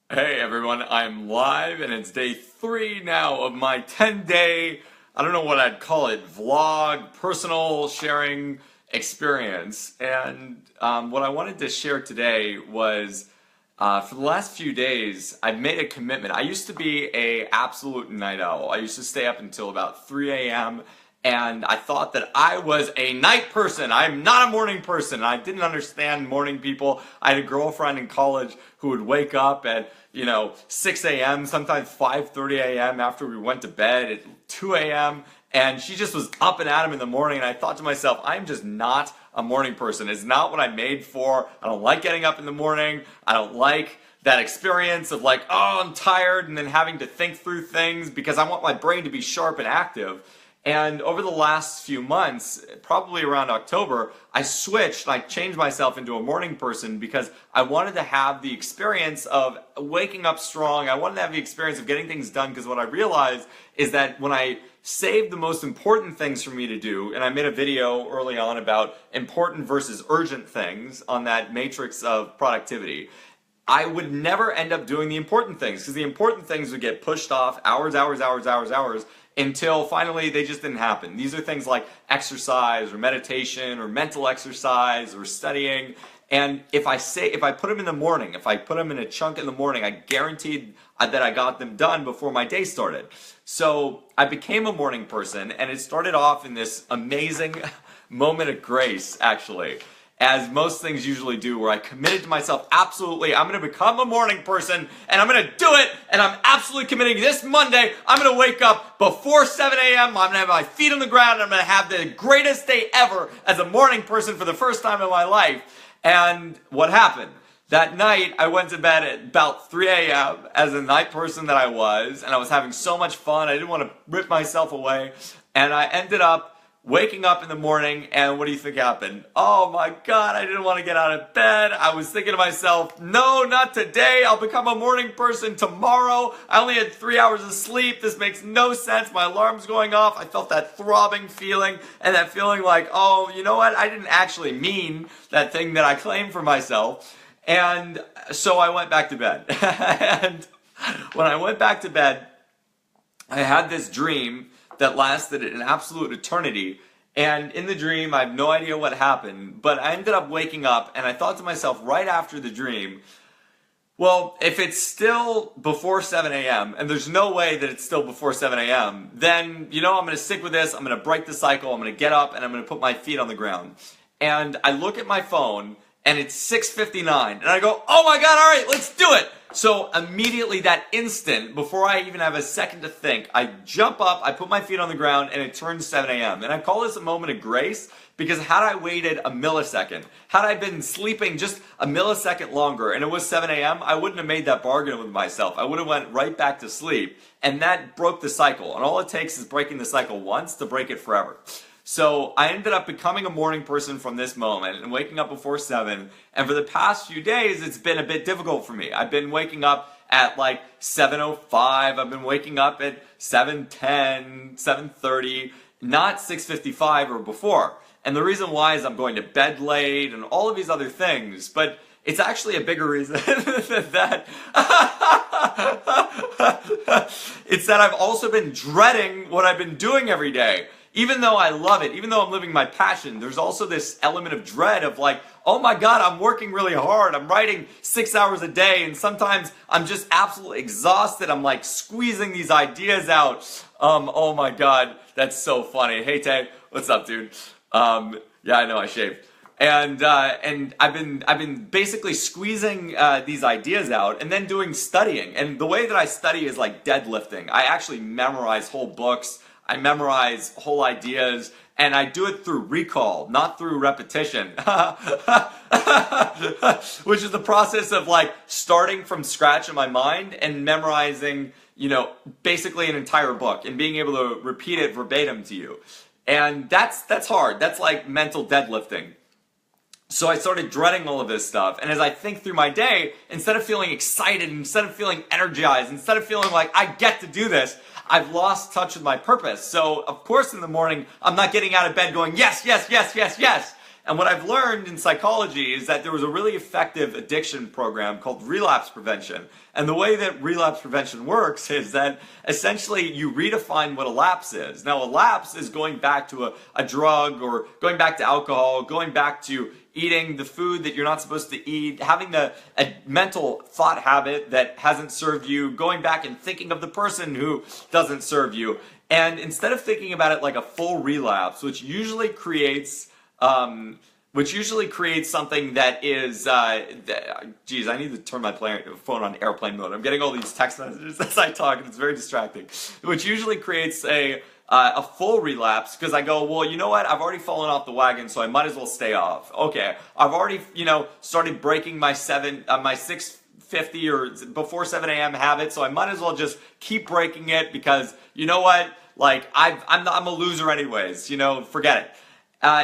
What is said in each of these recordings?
Hey everyone, I'm live and it's day 3 now of my 10-day, I don't know what I'd call it, vlog, personal sharing experience. And what I wanted to share today was for the last few days, I've made a commitment. I used to be a absolute night owl. I used to stay up until about 3 a.m. and I thought that I was a night person. I'm not a morning person. I didn't understand morning people. I had a girlfriend in college who would wake up at 6 a.m., sometimes 5:30 a.m. after we went to bed at 2 a.m. And she just was up and at 'em in the morning. And I thought to myself, I'm just not a morning person. It's not what I'm made for. I don't like getting up in the morning. I don't like that experience of like, oh, I'm tired, and then having to think through things because I want my brain to be sharp and active. And over the last few months, probably around October, I switched, I changed myself into a morning person because I wanted to have the experience of waking up strong. I wanted to have the experience of getting things done because what I realized is that when I saved the most important things for me to do, and I made a video early on about important versus urgent things on that matrix of productivity, I would never end up doing the important things because the important things would get pushed off hours until finally they just didn't happen. These are things like exercise or meditation or mental exercise or studying. And if I put them in the morning, if I put them in a chunk in the morning, I guaranteed that I got them done before my day started. So I became a morning person, and it started off in this amazing moment of grace, actually, as most things usually do, where I committed to myself, absolutely, I'm going to become a morning person, and I'm going to do it, and I'm absolutely committing this Monday, I'm going to wake up before 7 a.m., I'm going to have my feet on the ground, and I'm going to have the greatest day ever as a morning person for the first time in my life. And what happened? That night, I went to bed at about 3 a.m. as a night person that I was, and I was having so much fun, I didn't want to rip myself away, and I ended up waking up in the morning, and what do you think happened? Oh my God, I didn't want to get out of bed. I was thinking to myself, no, not today. I'll become a morning person tomorrow. I only had 3 hours of sleep. This makes no sense. My alarm's going off. I felt that throbbing feeling and that feeling like, oh, you know what? I didn't actually mean that thing that I claimed for myself. And so I went back to bed. And when I went back to bed, I had this dream that lasted an absolute eternity. And in the dream, I have no idea what happened, but I ended up waking up and I thought to myself right after the dream, well, if it's still before 7 a.m., and there's no way that it's still before 7 a.m., then, I'm going to stick with this. I'm going to break the cycle. I'm going to get up and I'm going to put my feet on the ground. And I look at my phone and it's 6:59. And I go, oh my God, all right, let's do it. So immediately, that instant, before I even have a second to think, I jump up, I put my feet on the ground, and it turns 7 a.m. And I call this a moment of grace because had I waited a millisecond, had I been sleeping just a millisecond longer and it was 7 a.m., I wouldn't have made that bargain with myself. I would have went right back to sleep, and that broke the cycle. And all it takes is breaking the cycle once to break it forever. So I ended up becoming a morning person from this moment and waking up before 7. And for the past few days, it's been a bit difficult for me. I've been waking up at like 7:05. I've been waking up at 7:10, 7:30, not 6:55 or before. And the reason why is I'm going to bed late and all of these other things. But it's actually a bigger reason than that. It's that I've also been dreading what I've been doing every day. Even though I love it, even though I'm living my passion, there's also this element of dread of like, oh my God, I'm working really hard. I'm writing 6 hours a day, and sometimes I'm just absolutely exhausted. I'm like squeezing these ideas out. Oh my God, that's so funny. Hey Tay, what's up, dude? Yeah, I know I shaved. And I've been basically squeezing these ideas out and then doing studying. And the way that I study is like deadlifting. I actually memorize whole books. I memorize whole ideas, and I do it through recall, not through repetition, which is the process of like starting from scratch in my mind and memorizing, basically an entire book and being able to repeat it verbatim to you. And that's hard. That's like mental deadlifting. So I started dreading all of this stuff, and as I think through my day, instead of feeling excited, instead of feeling energized, instead of feeling like I get to do this, I've lost touch with my purpose. So, of course, in the morning, I'm not getting out of bed going, yes, yes, yes, yes, yes. And what I've learned in psychology is that there was a really effective addiction program called relapse prevention. And the way that relapse prevention works is that essentially you redefine what a lapse is. Now, a lapse is going back to a drug, or going back to alcohol, going back to eating the food that you're not supposed to eat, having a mental thought habit that hasn't served you, going back and thinking of the person who doesn't serve you. And instead of thinking about it like a full relapse, which usually creates something that is, geez, I need to turn my phone on airplane mode. I'm getting all these text messages as I talk, and it's very distracting. Which usually creates a full relapse, because I go, well, you know what? I've already fallen off the wagon, so I might as well stay off. Okay, I've already, started breaking my 6:50 or before 7 a.m. habit, so I might as well just keep breaking it, because you know what? Like, I'm a loser anyways. Forget it.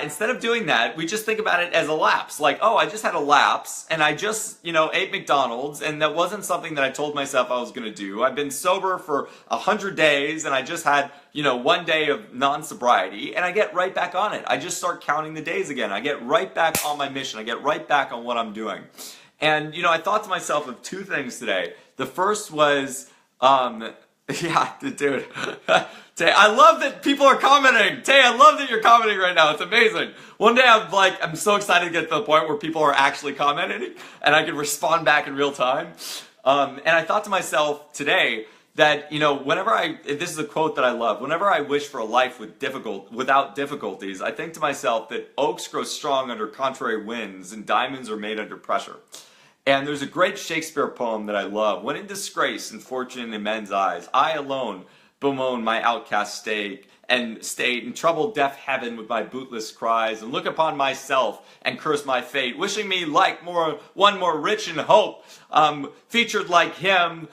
Instead of doing that, we just think about it as a lapse. Like, oh, I just had a lapse, and I just, ate McDonald's, and that wasn't something that I told myself I was going to do. I've been sober for 100 days, and I just had, 1 day of non-sobriety, and I get right back on it. I just start counting the days again. I get right back on my mission. I get right back on what I'm doing. And, I thought to myself of two things today. The first was, yeah, dude. Tay, I love that people are commenting. Tay, I love that you're commenting right now. It's amazing. One day I'm so excited to get to the point where people are actually commenting and I can respond back in real time. And I thought to myself today that, this is a quote that I love. Whenever I wish for a life without difficulties, I think to myself that oaks grow strong under contrary winds and diamonds are made under pressure. And there's a great Shakespeare poem that I love. When in disgrace and fortune in men's eyes, I alone bemoan my outcast state and trouble deaf heaven with my bootless cries, and look upon myself and curse my fate, wishing me one more rich in hope, featured like him,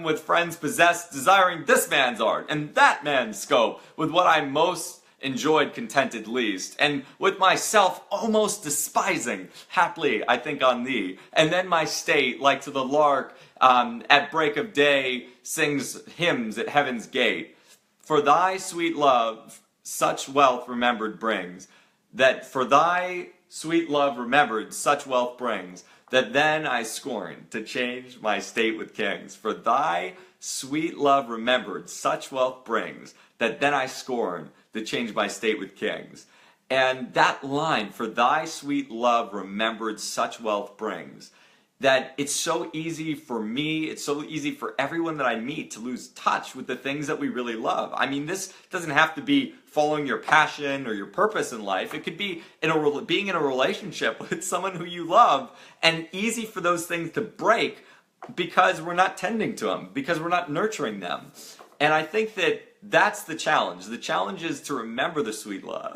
with friends possessed, desiring this man's art and that man's scope, with what I most enjoyed contented least, and with myself almost despising, haply I think on thee, and then my state, like to the lark, at break of day, sings hymns at heaven's gate. For thy sweet love, such wealth remembered brings, that then I scorn to change my state with kings. For thy sweet love remembered, such wealth brings, that then I scorn to change my state with kings. And that line, for thy sweet love remembered, such wealth brings, that it's so easy for me, it's so easy for everyone that I meet to lose touch with the things that we really love. I mean, this doesn't have to be following your passion or your purpose in life. It could be being in a relationship with someone who you love, and easy for those things to break because we're not tending to them, because we're not nurturing them. And I think that that's the challenge. The challenge is to remember the sweet love.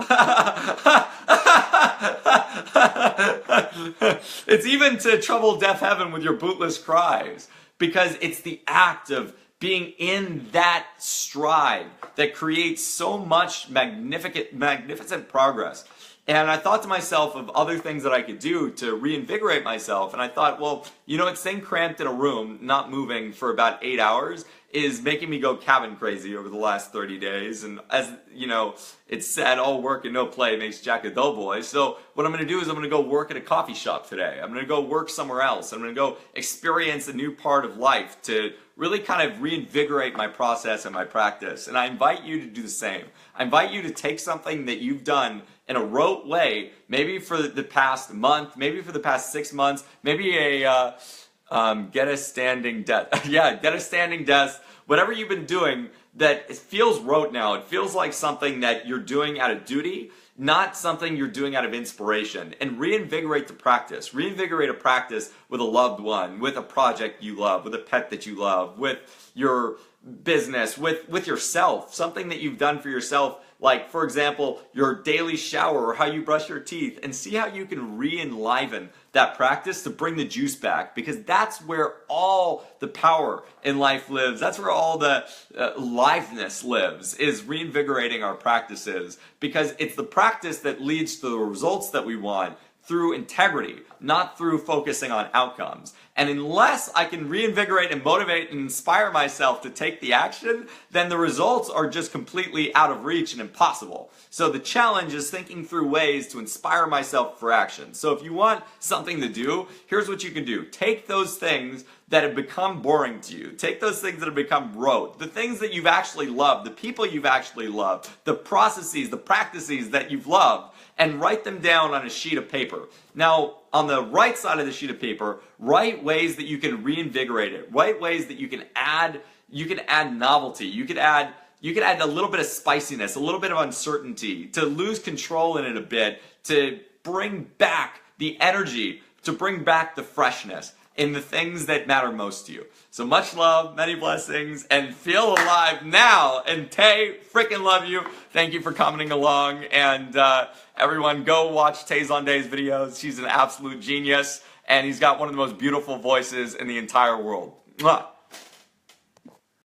It's even to trouble deaf heaven with your bootless cries, because it's the act of being in that stride that creates so much magnificent progress. And I thought to myself of other things that I could do to reinvigorate myself. And I thought, well, staying cramped in a room, not moving for about 8 hours, is making me go cabin crazy over the last 30 days. And as it's said, all work and no play makes Jack a dull boy. So what I'm going to do is I'm going to go work at a coffee shop today. I'm going to go work somewhere else. I'm going to go experience a new part of life to really kind of reinvigorate my process and my practice. And I invite you to do the same. I invite you to take something that you've done in a rote way, maybe for the past month, maybe for the past 6 months, maybe get a standing desk. Yeah, get a standing desk. Whatever you've been doing that it feels rote now. It feels like something that you're doing out of duty, not something you're doing out of inspiration. And reinvigorate the practice. Reinvigorate a practice with a loved one, with a project you love, with a pet that you love, with your business, with yourself. Something that you've done for yourself, like, for example, your daily shower or how you brush your teeth, and see how you can re-enliven that practice to bring the juice back, because that's where all the power in life lives. That's where all the liveness lives, is reinvigorating our practices, because it's the practice that leads to the results that we want, through integrity, not through focusing on outcomes. And unless I can reinvigorate and motivate and inspire myself to take the action, then the results are just completely out of reach and impossible. So the challenge is thinking through ways to inspire myself for action. So if you want something to do, here's what you can do. Take those things that have become boring to you. Take those things that have become rote, the things that you've actually loved, the people you've actually loved, the processes, the practices that you've loved, and write them down on a sheet of paper. Now, on the right side of the sheet of paper, write ways that you can reinvigorate it. Write ways that you can add novelty. You could add a little bit of spiciness, a little bit of uncertainty, to lose control in it a bit, to bring back the energy, to bring back the freshness in the things that matter most to you. So much love, many blessings, and feel alive now. And Tay, freaking love you. Thank you for commenting along. And everyone, go watch Tay Zonde's videos. She's an absolute genius, and he's got one of the most beautiful voices in the entire world. Mwah.